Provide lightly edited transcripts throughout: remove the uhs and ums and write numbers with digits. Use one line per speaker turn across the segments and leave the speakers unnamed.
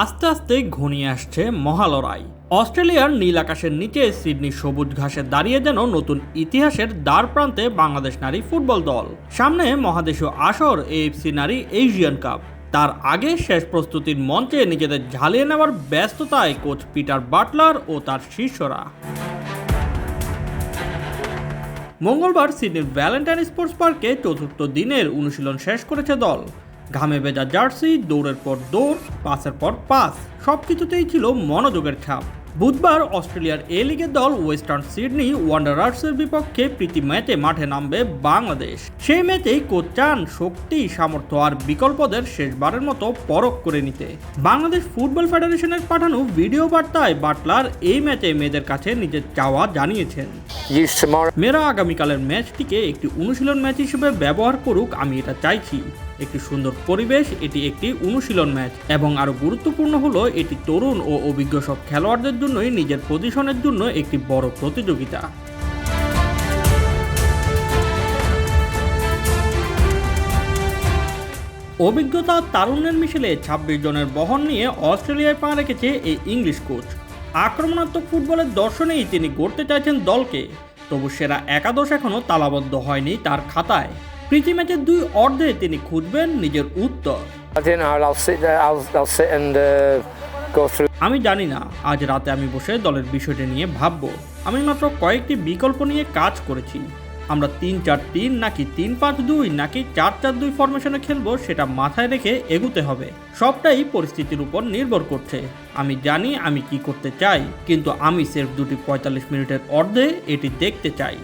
আস্তে আস্তে ঘনিয়ে আসছে মহালড়াই। অস্ট্রেলিয়ার নীল আকাশের নিচে সিডনি সবুজ ঘাসে দাঁড়িয়ে যেন নতুন ইতিহাসের দ্বার প্রান্তে বাংলাদেশ নারী ফুটবল দল। সামনে মহাদেশীয় আসর এএফসি নারী এশিয়ান কাপ। তার আগে শেষ প্রস্তুতির মঞ্চে নিজেদের ঝালিয়ে নেওয়ার ব্যস্ততায় কোচ পিটার বাটলার ও তার শিষ্যরা। মঙ্গলবার সিডনির ভ্যালেন্টাইন স্পোর্টস পার্কে চতুর্থ দিনের অনুশীলন শেষ করেছে দল। ঘামে ভেজা জার্সি, দৌড়ের পর দৌড়, পাসের পর পাস, সবকিছুতেই ছিল মনোযোগের ছাপ। বুধবার অস্ট্রেলিয়ার এ লিগের দল ওয়েস্টার্ন সিডনি ওয়ান্ডারার্সের বিপক্ষে প্রীতি ম্যাচে মাঠে নামবে বাংলাদেশ। সেই ম্যাচেই কোচ চান শক্তি, সামর্থ্য আর বিকল্পদের শেষবারের মতো পরখ করে নিতে। বাংলাদেশ ফুটবল ফেডারেশনের পাঠানো ভিডিও বার্তায় বাটলার এই ম্যাচে মেয়েদের কাছে নিজের চাওয়া জানিয়েছেন। মেয়েরা আগামীকালের ম্যাচটিকে একটি অনুশীলন ম্যাচ হিসেবে ব্যবহার করুক, আমি এটা চাইছি। একটি সুন্দর পরিবেশ, এটি একটি অনুশীলন ম্যাচ এবং আরও গুরুত্বপূর্ণ হলো এটি তরুণ ও অভিজ্ঞ সব খেলোয়াড়দের জন্যই নিজের পজিশনের জন্য একটি বড় প্রতিযোগিতা। অভিজ্ঞতা তারুণ্যের মিশেলে 26 জনের বহন নিয়ে অস্ট্রেলিয়ায় পা রেখেছে এই ইংলিশ কোচ। আক্রমণাত্মক ফুটবলের দর্শনেই তিনি গড়তে চাইছেন দলকে, তবু সেরা একাদশ এখনও তালাবদ্ধ হয়নি তার খাতায়। প্রীতি ম্যাচের দুই অর্ধে তিনি খুঁজবেন নিজের উত্তর। আমি জানি না, আজ রাতে আমি বসে দলের বিষয়টা নিয়ে ভাববো। আমি মাত্র কয়েকটি বিকল্প নিয়ে কাজ করেছি। আমরা 3-4-3 নাকি 3-5-2 নাকি 4-4-2 ফরমেশনে খেলবো, সেটা মাথায় রেখে এগুতে হবে। সবটাই পরিস্থিতির উপর নির্ভর করছে। আমি জানি আমি কি করতে চাই, কিন্তু আমি সির্ফ দুটি 45 মিনিটের অর্ধে এটি দেখতে চাই।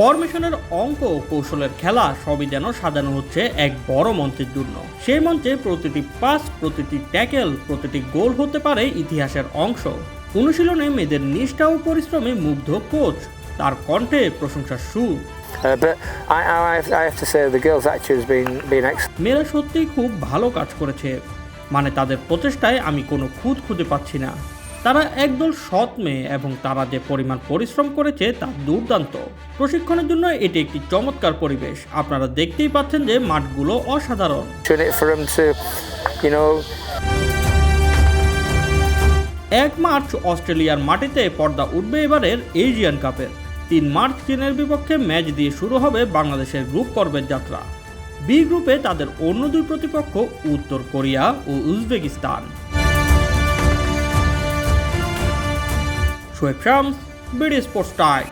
ফরমেশনের অঙ্ক, কৌশলের খেলা সবই যেন সাজানো হচ্ছে এক বড় মঞ্চের জন্য। সেই মঞ্চে প্রতিটি পাস, প্রতিটি ট্যাকেল, প্রতিটি গোল হতে পারে ইতিহাসের অংশ। অনুশীলনে মেয়েদের নিষ্ঠা ও পরিশ্রমে মুগ্ধ কোচ, তার কণ্ঠে প্রশংসার সুর। মেয়েরা সত্যিই খুব ভালো কাজ করেছে, মানে তাদের প্রচেষ্টায় আমি কোনো খুঁত খুঁজে পাচ্ছি না। তারা একদল সৎ মেয়ে এবং তারা যে পরিমাণ পরিশ্রম করেছে তা দুর্দান্ত। প্রশিক্ষণের জন্য এটি একটি চমৎকার পরিবেশ। আপনারা দেখতেই পাচ্ছেন যে মাঠগুলো অসাধারণ। 1 মার্চ অস্ট্রেলিয়ার মাটিতে পর্দা উঠবে এবারের এশিয়ান কাপের। 3 মার্চ চীনের বিপক্ষে ম্যাচ দিয়ে শুরু হবে বাংলাদেশের গ্রুপ পর্বের যাত্রা। বি গ্রুপে তাদের অন্য দুই প্রতিপক্ষ উত্তর কোরিয়া ও Uzbekistan. Shoaib Shams, BD sports time.